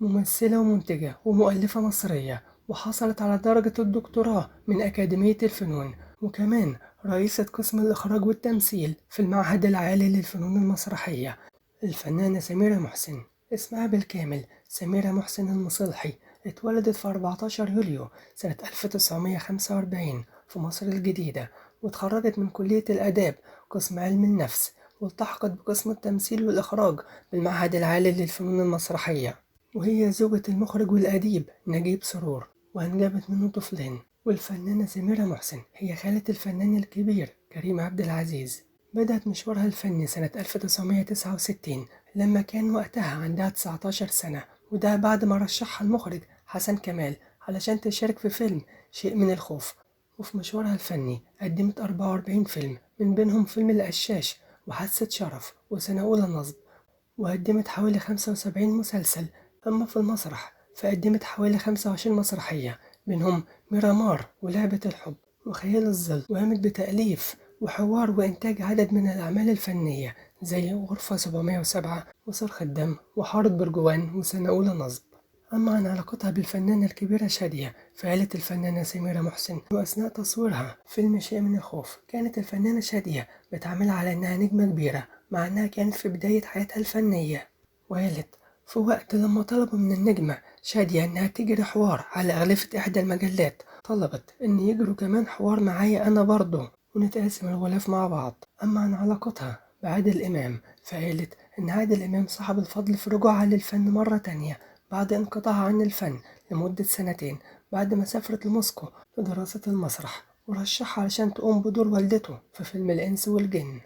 ممثلة ومنتجة ومؤلفة مصرية، وحصلت على درجة الدكتوراه من أكاديمية الفنون، وكمان رئيسة قسم الإخراج والتمثيل في المعهد العالي للفنون المسرحية. الفنانة سميرة محسن، اسمها بالكامل سميرة محسن المصلحي، اتولدت في 14 يوليو سنة 1945 في مصر الجديدة، واتخرجت من كلية الآداب قسم علم النفس، والتحقت بقسم التمثيل والإخراج بالمعهد العالي للفنون المسرحية. وهي زوجة المخرج والأديب نجيب سرور، وأنجبت منه طفلين. والفنانة سميرة محسن هي خالة الفنان الكبير كريم عبد العزيز. بدأت مشوارها الفني سنة 1969 لما كان وقتها عندها 19 سنة، وده بعد ما رشحها المخرج حسن كمال علشان تشارك في فيلم شيء من الخوف. وفي مشوارها الفني قدمت 44 فيلم، من بينهم فيلم القشاش وحاسة شرف وسنة أولى نصب، وقدمت حوالي 75 مسلسل. أما في المسرح فقدمت حوالي 25 مسرحية، منهم ميرامار ولعبة الحب وخيال الظل، وقامت بتأليف وحوار وإنتاج عدد من الأعمال الفنية زي غرفة 707 وصرخ الدم وحارة برجوان وسنة أولى نصب. أما عن علاقتها بالفنانة الكبيرة شادية، فقالت الفنانة سميرة محسن وأثناء تصويرها فيلم شيء من الخوف كانت الفنانة شادية بتعاملها على إنها نجمة كبيرة مع إنها كانت في بداية حياتها الفنية. وقالت في وقت لما طلبوا من النجمة شادية إنها تجري حوار على أغلفة إحدى المجلات، طلبت إن يجروا كمان حوار معايا أنا برضه ونتقاسم الغلاف مع بعض. أما عن علاقتها بعادل إمام، فقالت إن عادل إمام صاحب الفضل في رجوعها للفن مرة تانية بعد انقطاعها عن الفن لمدة سنتين، بعد ما سافرت لموسكو لدراسة المسرح، ورشحها علشان تقوم بدور والدته في فيلم الإنس والجن.